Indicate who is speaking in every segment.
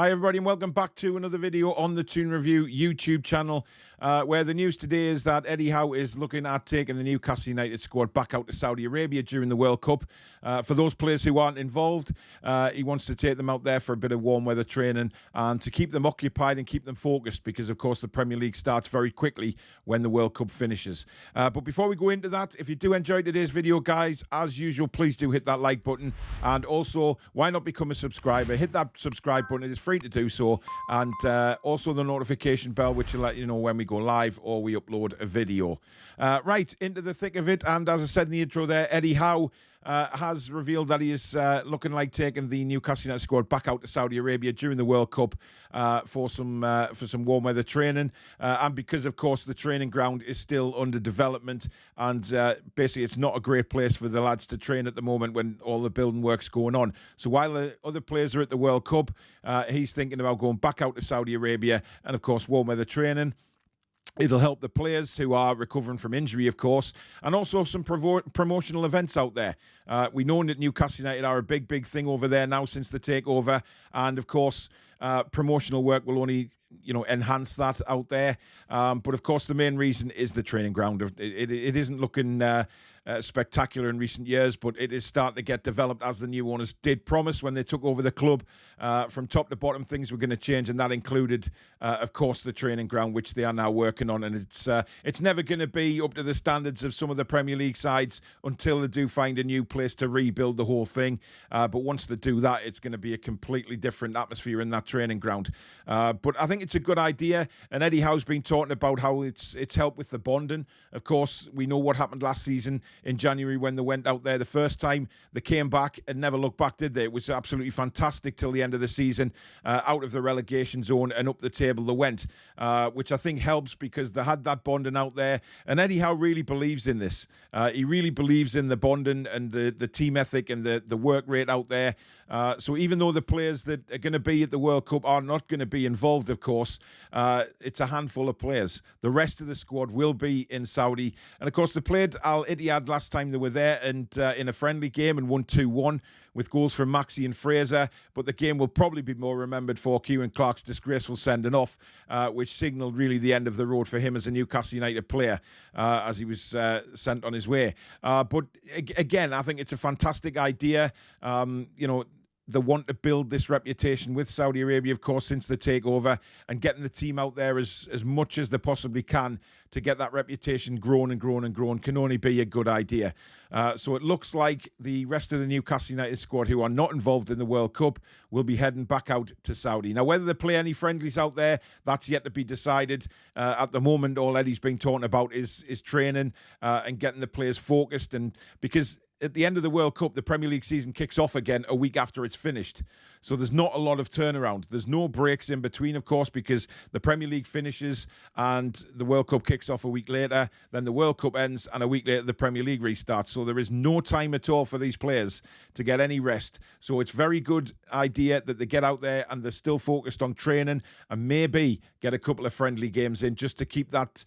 Speaker 1: Hi everybody and welcome back to another video on the Toon Review YouTube channel, where the news today is that Eddie Howe is looking at taking the Newcastle United squad back out to Saudi Arabia during the World Cup. For those players who aren't involved, he wants to take them out there for a bit of warm weather training and to keep them occupied and keep them focused because of course the Premier League starts very quickly when the World Cup finishes. But before we go into that, if you do enjoy today's video, guys, as usual, please do hit that like button, and also why not become a subscriber? Hit that subscribe button. It is free to do so, and also the notification bell, which will let you know when we go live or we upload a video. Right into the thick of it, and as I said in the intro there, Eddie Howe has revealed that he is looking like taking the Newcastle United squad back out to Saudi Arabia during the World Cup for some warm weather training, and because of course the training ground is still under development, and basically it's not a great place for the lads to train at the moment when all the building work's going on. So while the other players are at the World Cup, he's thinking about going back out to Saudi Arabia and of course warm weather training. It'll help the players who are recovering from injury, of course, and also some promotional events out there. We know that Newcastle United are a big thing over there now since the takeover, and of course, promotional work will only enhance that out there. But of course, the main reason is the training ground. It isn't looking spectacular in recent years, but it is starting to get developed, as the new owners did promise when they took over the club. From top to bottom, things were going to change, and that included, of course, the training ground, which they are now working on. And it's never going to be up to the standards of some of the Premier League sides until they do find a new place to rebuild the whole thing. But once they do that, it's going to be a completely different atmosphere in that training ground. But I think it's a good idea, and Eddie Howe's been talking about how it's helped with the bonding. Of course, we know what happened last season in January when they went out there the first time. They came back and never looked back, did they? It was absolutely fantastic till the end of the season, out of the relegation zone and up the table they went, which I think helps because they had that bonding out there. And Eddie Howe really believes in this. He really believes in the bonding and the team ethic and the work rate out there. So even though the players that are going to be at the World Cup are not going to be involved, of course, it's a handful of players. The rest of the squad will be in Saudi. And of course, they played Al Ittihad last time they were there, and in a friendly game, and won 2-1 with goals from Maxi and Fraser. But the game will probably be more remembered for Kieran Clark's disgraceful sending off, which signalled really the end of the road for him as a Newcastle United player, as he was sent on his way. But again, I think it's a fantastic idea. They want to build this reputation with Saudi Arabia, of course, since the takeover, and getting the team out there as much as they possibly can to get that reputation grown and grown and grown can only be a good idea. So it looks like the rest of the Newcastle United squad who are not involved in the World Cup will be heading back out to Saudi. Now, whether they play any friendlies out there, that's yet to be decided. At the moment, all Eddie's been talking about is training and getting the players focused, and because at the end of the World Cup, the Premier League season kicks off again a week after it's finished. So there's not a lot of turnaround. There's no breaks in between, of course, because the Premier League finishes and the World Cup kicks off a week later. Then the World Cup ends and a week later the Premier League restarts. So there is no time at all for these players to get any rest. So it's very good idea that they get out there and they're still focused on training and maybe get a couple of friendly games in just to keep that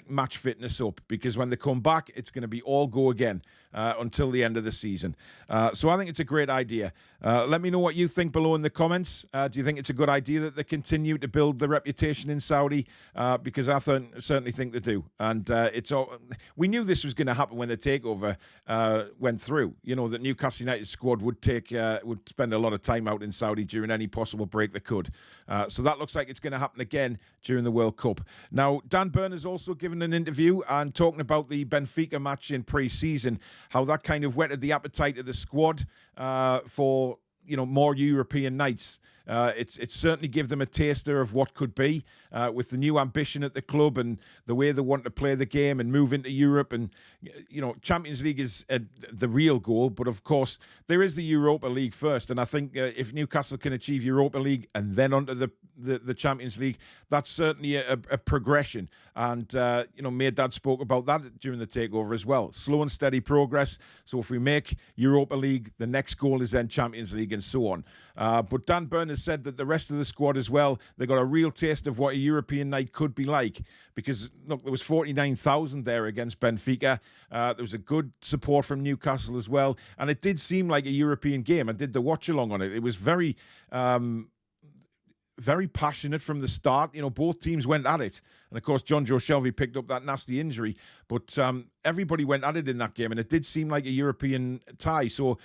Speaker 1: match fitness up. Because when they come back, it's going to be all go again until the end of the season. So I think it's a great idea. Let me know what you think below in the comments. Do you think it's a good idea that they continue to build the reputation in Saudi? Because I certainly think they do. And we knew this was going to happen when the takeover went through. You know, that Newcastle United squad would spend a lot of time out in Saudi during any possible break they could. So that looks like it's going to happen again during the World Cup. Now, Dan Burn has also given an interview and talking about the Benfica match in pre-season, how that kind of whetted the appetite of the squad for more European nights. It's certainly give them a taster of what could be with the new ambition at the club and the way they want to play the game and move into Europe. And Champions League is the real goal, but of course there is the Europa League first. And I think if Newcastle can achieve Europa League and then onto the Champions League, that's certainly a progression. And Dad spoke about that during the takeover as well. Slow and steady progress. So if we make Europa League, the next goal is then Champions League and so on. But Dan Burn has said that the rest of the squad as well, they got a real taste of what a European night could be like, because look, there was 49,000 there against Benfica. There was a good support from Newcastle as well, and it did seem like a European game. I did the watch along on it. It was very very passionate from the start. You know, both teams went at it. And, of course, John Joe Shelby picked up that nasty injury. But everybody went at it in that game, and it did seem like a European tie. So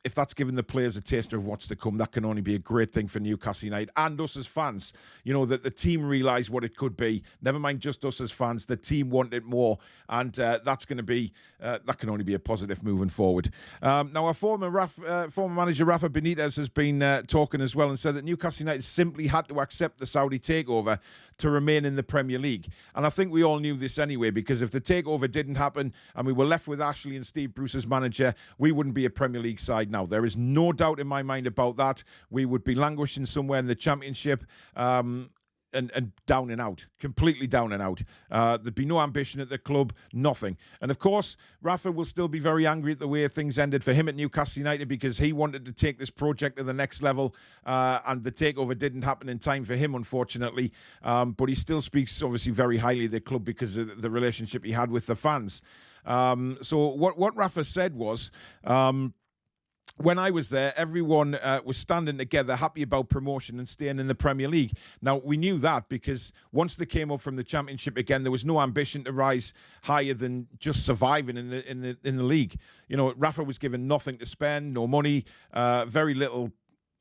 Speaker 1: if that's given the players a taster of what's to come, that can only be a great thing for Newcastle United and us as fans. You know, that the team realised what it could be. Never mind just us as fans. The team wanted more. And that's going to be, that can only be a positive moving forward. Now, our former manager, Rafa Benitez, has been talking as well and said that Newcastle United simply had to accept the Saudi takeover to remain in the Premier League. And I think we all knew this anyway, because if the takeover didn't happen and we were left with Ashley and Steve Bruce as manager, we wouldn't be a Premier League side now. There is no doubt in my mind about that. We would be languishing somewhere in the Championship and down and out, completely down and out. There'd be no ambition at the club, nothing. And of course, Rafa will still be very angry at the way things ended for him at Newcastle United, because he wanted to take this project to the next level, and the takeover didn't happen in time for him, unfortunately. But he still speaks obviously very highly of the club because of the relationship he had with the fans. So what Rafa said was, when I was there, everyone was standing together, happy about promotion and staying in the Premier League. Now, we knew that because once they came up from the Championship again, there was no ambition to rise higher than just surviving in the league. You know, Rafa was given nothing to spend, no money, very little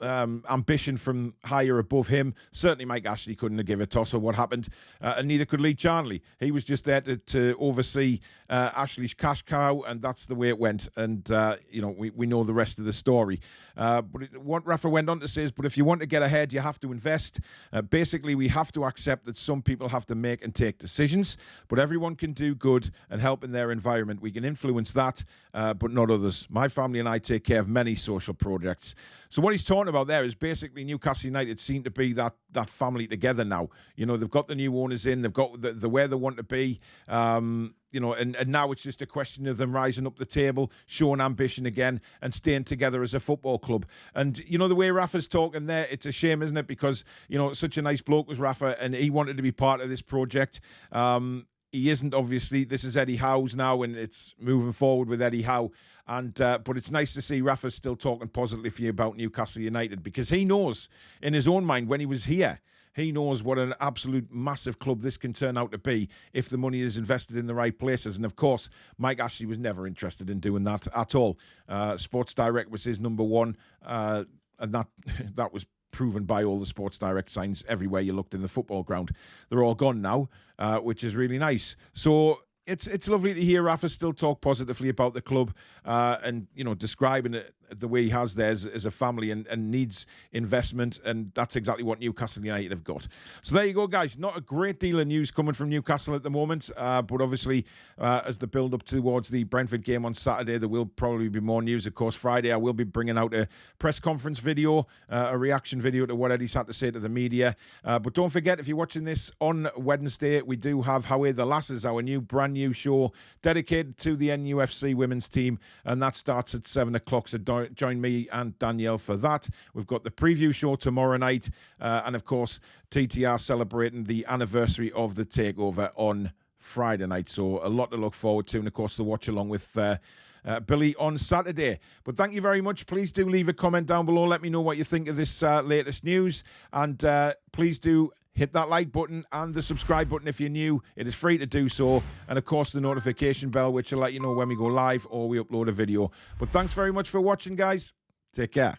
Speaker 1: ambition from higher above him. Certainly Mike Ashley couldn't have given a toss of what happened, and neither could Lee Charnley. He was just there to oversee Ashley's cash cow, and that's the way it went. And you know, we know the rest of the story. What Rafa went on to say is, but if you want to get ahead, you have to invest. Basically, we have to accept that some people have to make and take decisions, but everyone can do good and help in their environment. We can influence that, but not others. My family and I take care of many social projects. So what he's talking about there is basically Newcastle United seem to be that family together now. You know, they've got the new owners in, they've got the where they want to be. You know, and now it's just a question of them rising up the table, showing ambition again, and staying together as a football club. And, you know, the way Rafa's talking there, it's a shame, isn't it? Because, you know, such a nice bloke was Rafa, and he wanted to be part of this project. He isn't, obviously. This is Eddie Howe's now, and it's moving forward with Eddie Howe. And but it's nice to see Rafa still talking positively about Newcastle United, because he knows in his own mind when he was here, he knows what an absolute massive club this can turn out to be if the money is invested in the right places. And of course, Mike Ashley was never interested in doing that at all. Sports Direct was his number one, and that was proven by all the Sports Direct signs everywhere you looked in the football ground. They're all gone now, which is really nice. So it's lovely to hear Rafa still talk positively about the club, and, you know, describing it the way he has there as a family and needs investment, and that's exactly what Newcastle United have got. So there you go, guys. Not a great deal of news coming from Newcastle at the moment, but obviously as the build-up towards the Brentford game on Saturday, there will probably be more news. Of course, Friday I will be bringing out a press conference video, a reaction video to what Eddie's had to say to the media. But don't forget, if you're watching this on Wednesday, we do have How Are the Lasses, our brand new show dedicated to the NUFC women's team, and that starts at 7 o'clock. So join me and Danielle for that. We've got the preview show tomorrow night, and of course TTR celebrating the anniversary of the takeover on Friday night. So a lot to look forward to, and of course the watch along with Billy on Saturday. But thank you very much. Please do leave a comment down below. Let me know what you think of this latest news, and please do hit that like button and the subscribe button if you're new. It is free to do so. And of course, the notification bell, which will let you know when we go live or we upload a video. But thanks very much for watching, guys. Take care.